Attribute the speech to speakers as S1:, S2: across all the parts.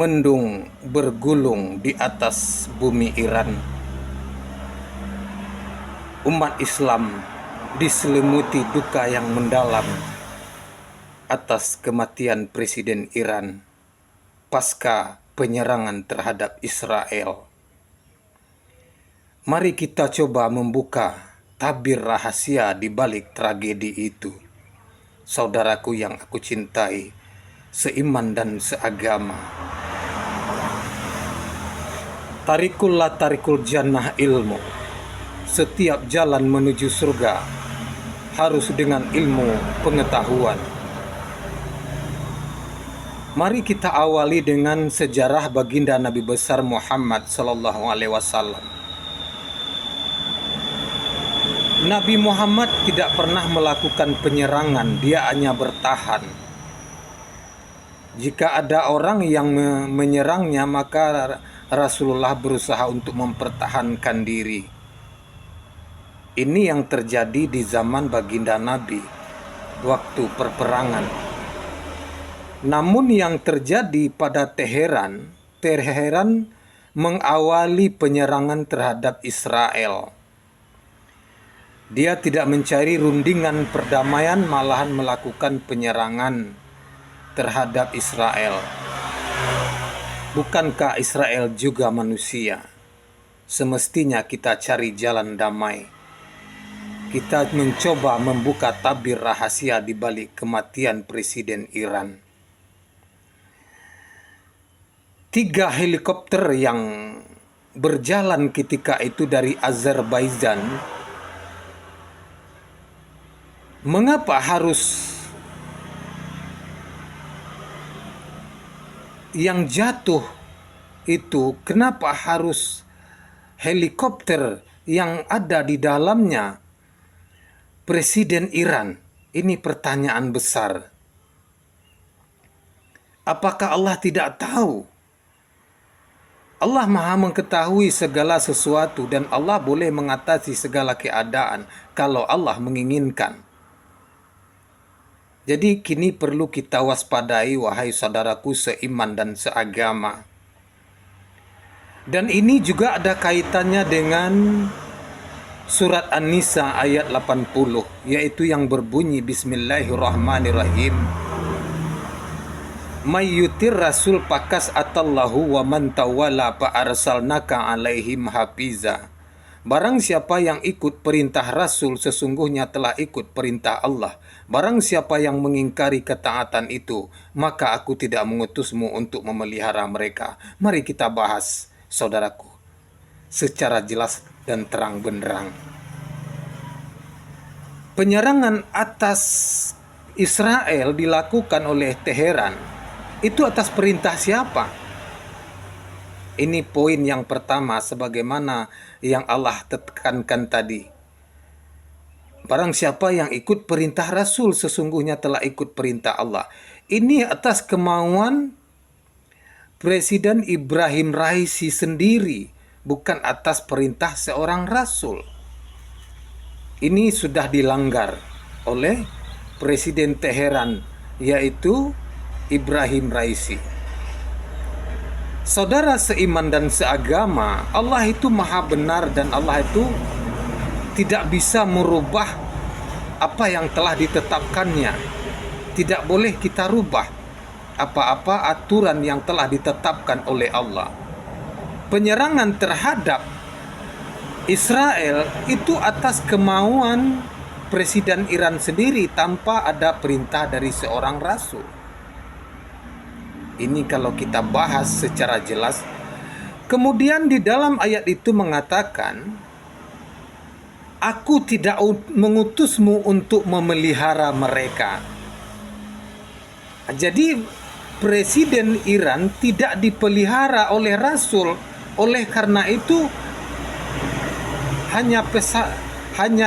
S1: mendung bergulung di atas bumi Iran. Umat Islam diselimuti duka yang mendalam atas kematian Presiden Iran pasca penyerangan terhadap Israel. Mari kita coba membuka tabir rahasia di balik tragedi itu. Saudaraku yang aku cintai, seiman dan seagama. Tarikullah tarikul jannah ilmu. Setiap jalan menuju surga harus dengan ilmu pengetahuan. Mari kita awali dengan sejarah baginda Nabi besar Muhammad SAW. Nabi Muhammad tidak pernah melakukan penyerangan, dia hanya bertahan. Jika ada orang yang menyerangnya, maka Rasulullah berusaha untuk mempertahankan diri. Ini yang terjadi di zaman baginda Nabi waktu perperangan. Namun yang terjadi pada Teheran mengawali penyerangan terhadap Israel. Dia tidak mencari rundingan perdamaian, malahan melakukan penyerangan terhadap Israel. Bukankah Israel juga manusia? Semestinya kita cari jalan damai. Kita mencoba membuka tabir rahasia di balik kematian Presiden Iran. 3 helikopter yang berjalan ketika itu dari Azerbaijan. Mengapa harus yang jatuh itu? Kenapa harus helikopter yang ada di dalamnya Presiden Iran? Ini pertanyaan besar. Apakah Allah tidak tahu? Allah Maha mengetahui segala sesuatu dan Allah boleh mengatasi segala keadaan kalau Allah menginginkan. Jadi kini perlu kita waspadai, wahai saudaraku seiman dan seagama. Dan ini juga ada kaitannya dengan surat An-Nisa ayat 80, yaitu yang berbunyi Bismillahirrahmanirrahim. Mayyutir rasul pakas atallahu wa man tawala fa arsalnaka alaihim hafiza. Barang siapa yang ikut perintah Rasul, sesungguhnya telah ikut perintah Allah. Barang siapa yang mengingkari ketaatan itu, maka aku tidak mengutusmu untuk memelihara mereka. Mari kita bahas, saudaraku, secara jelas dan terang benderang. Penyerangan atas Israel dilakukan oleh Teheran. Itu atas perintah siapa? Ini poin yang pertama sebagaimana yang Allah tekankan tadi. Barang siapa yang ikut perintah Rasul, sesungguhnya telah ikut perintah Allah. Ini atas kemauan Presiden Ibrahim Raisi sendiri, bukan atas perintah seorang Rasul. Ini sudah dilanggar oleh Presiden Teheran, yaitu Ibrahim Raisi. Saudara seiman dan seagama, Allah itu maha benar dan Allah itu tidak bisa merubah apa yang telah ditetapkannya. Tidak boleh kita rubah apa-apa aturan yang telah ditetapkan oleh Allah. Penyerangan terhadap Israel itu atas kemauan Presiden Iran sendiri tanpa ada perintah dari seorang rasul. Ini kalau kita bahas secara jelas. Kemudian di dalam ayat itu mengatakan, aku tidak mengutusmu untuk memelihara mereka. Jadi Presiden Iran tidak dipelihara oleh Rasul. Oleh karena itu hanya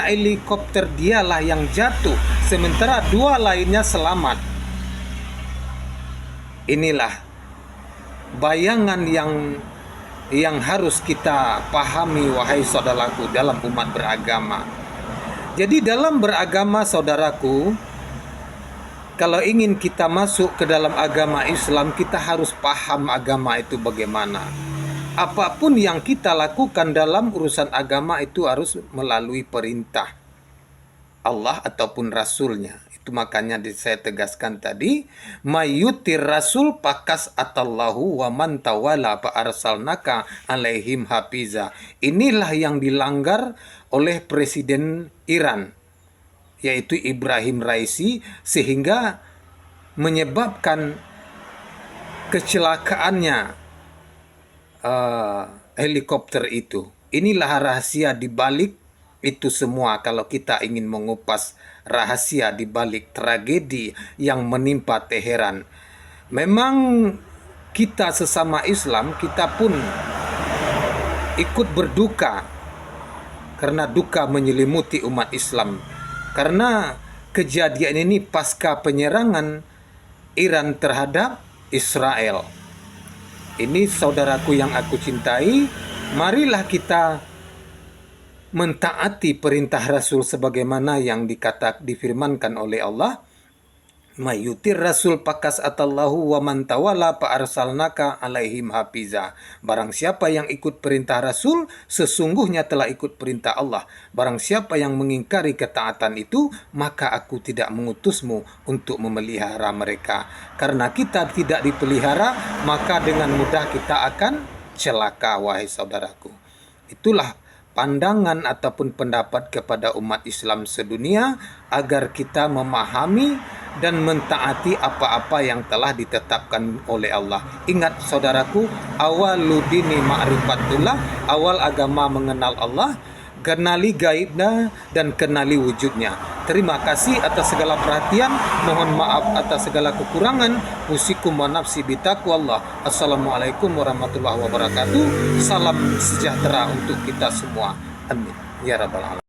S1: helikopter dialah yang jatuh, sementara 2 lainnya selamat. Inilah bayangan yang harus kita pahami, wahai saudaraku, dalam umat beragama. Jadi dalam beragama, saudaraku, Kalau ingin kita masuk ke dalam agama Islam, kita harus paham agama itu bagaimana. Apapun yang kita lakukan dalam urusan agama itu harus melalui perintah Allah ataupun Rasulnya. Itu makanya saya tegaskan tadi, mayutir rasul pakas atallahu wa man tawala fa arsalnaka alaihim hafiza. Inilah yang dilanggar oleh Presiden Iran, yaitu Ibrahim Raisi, sehingga menyebabkan kecelakaannya helikopter itu. Inilah rahasia di balik itu semua. Kalau kita ingin mengupas rahasia di balik tragedi yang menimpa Teheran, memang kita sesama Islam, kita pun ikut berduka karena duka menyelimuti umat Islam, karena kejadian ini pasca penyerangan Iran terhadap Israel. Ini saudaraku yang aku cintai, marilah kita mentaati perintah Rasul sebagaimana yang difirmankan oleh Allah, mayutir rasul pakas atallahu wa man tawalla fa arsalnaka alaihim hafiza. Barang siapa yang ikut perintah Rasul, sesungguhnya telah ikut perintah Allah. Barang siapa yang mengingkari ketaatan itu, maka aku tidak mengutusmu untuk memelihara mereka. Karena kita tidak dipelihara, maka dengan mudah kita akan celaka, wahai saudaraku. Itulah pandangan ataupun pendapat kepada umat Islam sedunia, agar kita memahami dan mentaati apa-apa yang telah ditetapkan oleh Allah. Ingat saudaraku, awaludini ma'rifatullah, awal agama mengenal Allah, kenali gaibnya dan kenali wujudnya. Terima kasih atas segala perhatian, mohon maaf atas segala kekurangan. Usikum wa nafsi bitaqwallah. Assalamualaikum warahmatullahi wabarakatuh. Salam sejahtera untuk kita semua. Amin ya rabbal alamin.